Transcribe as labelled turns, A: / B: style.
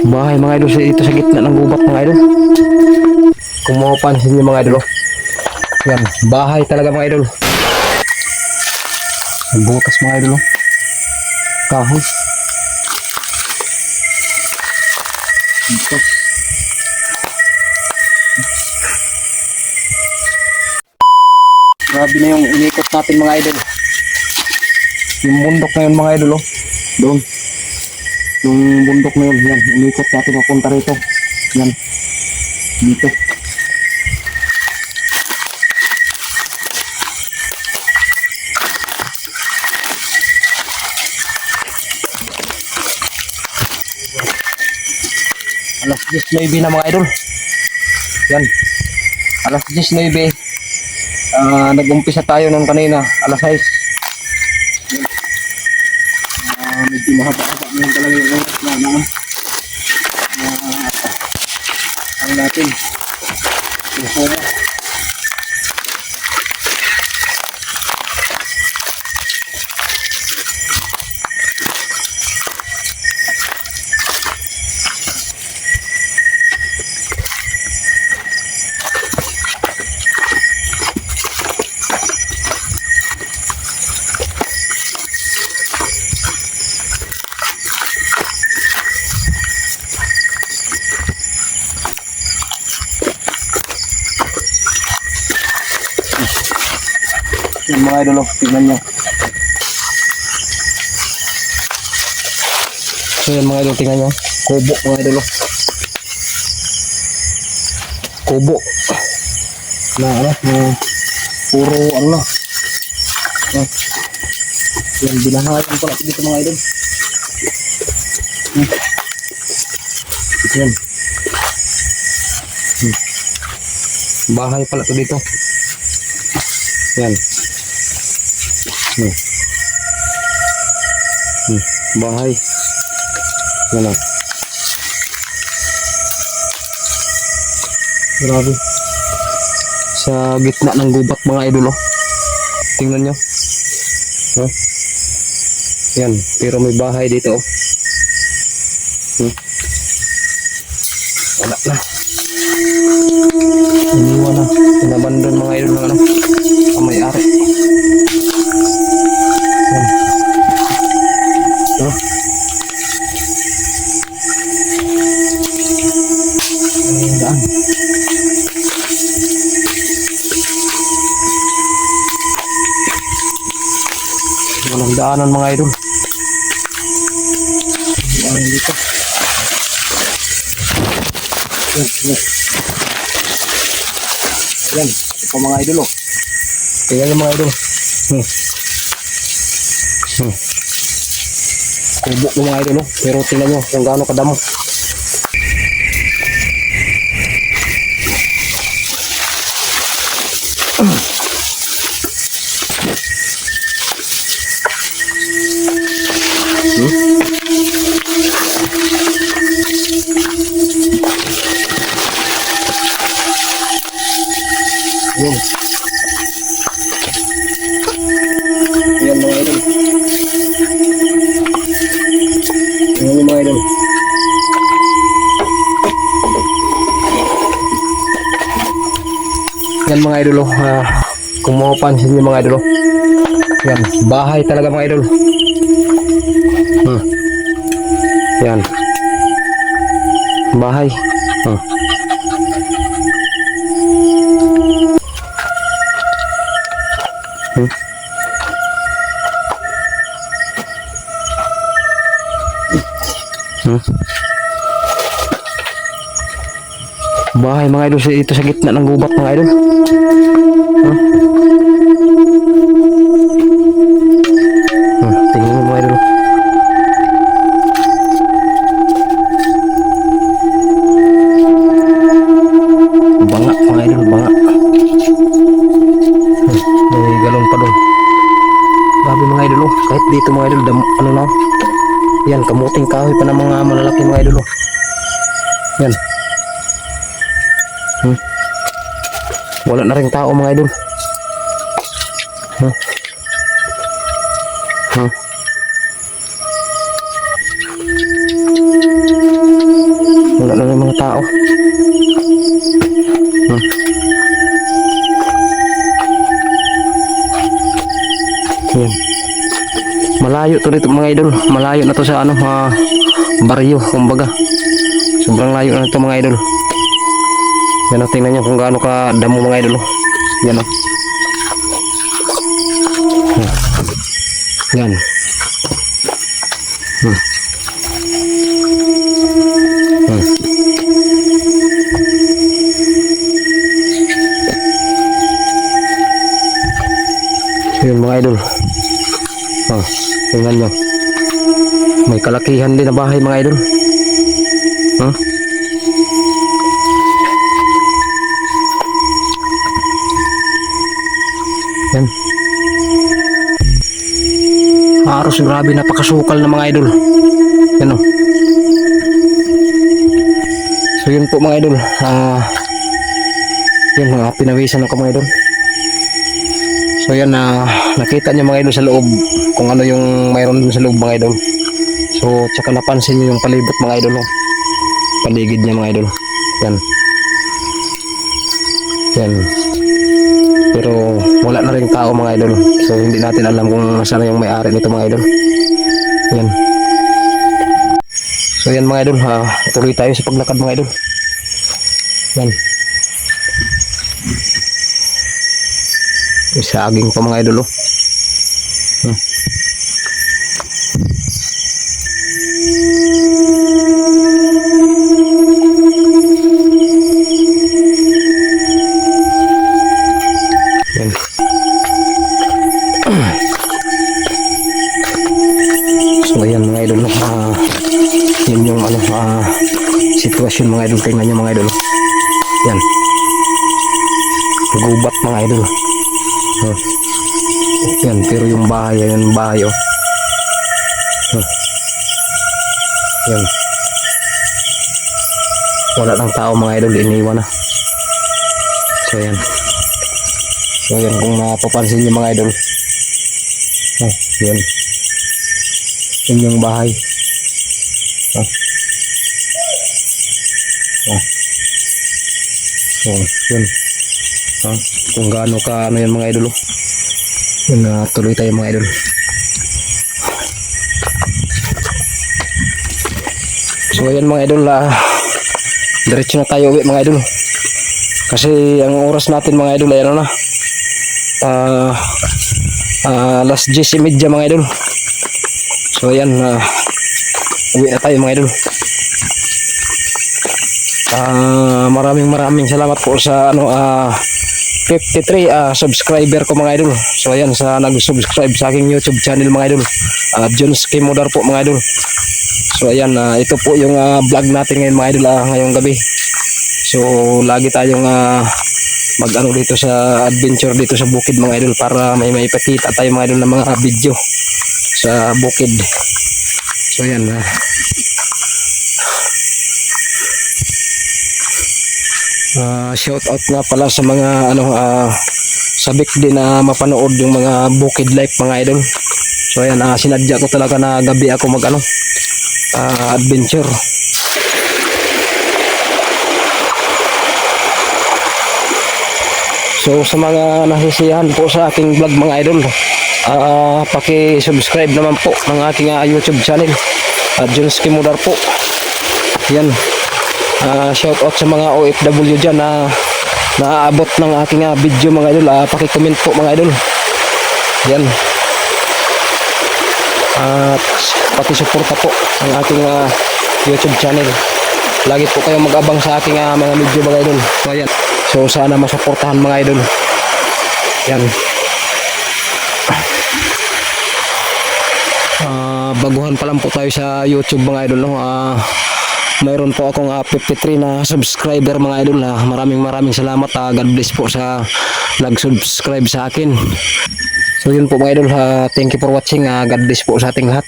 A: Bahay mga idol ito sa gitna ng gubat mga idol. Kung mapapansin niyo mga idol, oh. Yan, bahay talaga mga idol. Ang butas mga idol, oh. Kahoy. Ito. Grabe na yung inikot natin mga idol. Yung bundok na yun mga idol, oh. Doon. Yung bundok na yun, yan. Inikot natin papunta rito. Yan. Dito. Alas 10:09 na mga idol. Yan. Alas 10:09. Nag-umpisa tayo nung kanina. Alas 6. Medyo mahaba-haba ngayon talaga yung oras na ano natin. Telepono. Yung mga idol, tingnan nyo. So yan mga idol, tingnan nyo. Kubo mga idol. Kubo. Na ano, puro ano na. Yan, binahayan ko lang dito mga idol. Yan. Bahay pala to dito. Yan. Bahay. Yan o. Grabe. Sa gitna ng gubat mga idol, oh. Tingnan nyo. Yan. Pero may bahay dito, oh. Wala na. Iniwan na. Inabandon mga idol ng ano. Ang may-ari. Yan. Oh. Daan. Walang daanan mga idol. Daanan dito. Yan. Ito mga idol, oh. Tingnan yung mga idol. Kubo ng mga idol, oh. Pero tingnan nyo kung gaano kadamo. Yan. Yan mga idol. Yan mga idol. Yan mga idol, oh. Kung mapapansin niyo mga idol, oh. Yan, bahay talaga mga idol. Yan. Bahay. Bahay mga idol ito sa gitna ng gubat mga idol. Tingnan mo mga idol. Banga mga idol, banga. May galon pa doon. Grabe mga idol, oh. Kahit dito mga idol, ano na. Yan, kamuting kahoy pa ng mga malalaki mga idol, oh. Yan. Wala na rin tao mga idol. malayo to dito mga idol. Malayo na to sa ano, baryo, kumbaga. Sobrang layo na to mga idol. Yan o, tingnan nyo kung gaano ka damo mga idol. Yan o. Yan. Yun mga idol. Tingnan nyo. May kalakihan din na bahay mga idol. Yan. Haros grabe, napakasukal na mga idol. Yan o. So yun po mga idol. Yun, pinawisan ako mga idol. So yan, nakita nyo mga idol sa loob kung ano yung mayroon dun sa loob mga idol. So tsaka napansin nyo yung palibot mga idol. Paligid niya mga idol. Yan. Yan. Pero wala na rin tao mga idol. So hindi natin alam kung nasaan yung may-ari nito mga idol. Yan. So yan mga idol, tuloy tayo sa paglakad mga idol. Yan. Saging pa mga idol. Yan. So yan mga idol, yun yung ano, sitwasyon mga idol. Tingnan nyo mga idol. Yan. Gubat mga idol. Yan, pero yung bahay, yan bahay oh. Yan. Wala lang tao mga idol, iniwan na. So yan. So yan, kung napapansin nyo mga idol. Yan. Yan yung bahay. So yan. Kung gaano ka ano yan mga idol. Yun, tuloy tayo mga idol. So ayan mga idol, diretso na tayo uwi mga idol. Kasi ang oras natin mga idol ay ano na, alas 10:30 mga idol. So ayan, uwi na tayo mga idol. Maraming salamat po sa ano, 53 subscriber ko mga idol. So ayan, sa nag-subscribe sa aking YouTube channel mga idol, Jonski Modar po mga idol. So ayan, ito po yung vlog natin ngayon mga idol, ngayong gabi. So lagi tayong mag-ano dito sa adventure dito sa bukid mga idol, para may ipakita tayo mga idol ng mga video sa bukid. So ayan, shout out nga pala sa mga ano, sabik din na mapanood yung mga bukid life mga idol. So ayan, sinadya ko talaga na gabi ako mag ano, adventure. So sa mga nasisiyahan po sa aking vlog mga idol, paki-subscribe naman po ng aking YouTube channel, Jonski Modar po. Yan. Shout out sa mga OFW dyan na naaabot ng aking video mga idol. Paki-comment po mga idol. Yan. At paki-suporta po ang aking YouTube channel. Lagi po kayong mag-abang sa aking mga video mga idol. So yan. So sana masuportahan mga idol. Yan. Baguhan pa lang po tayo sa YouTube mga idol, no? Mayroon po akong 53 na subscriber mga idol. Maraming salamat. God bless po sa nag-subscribe sa akin. So yun po mga idol, thank you for watching. God bless po sa ating lahat.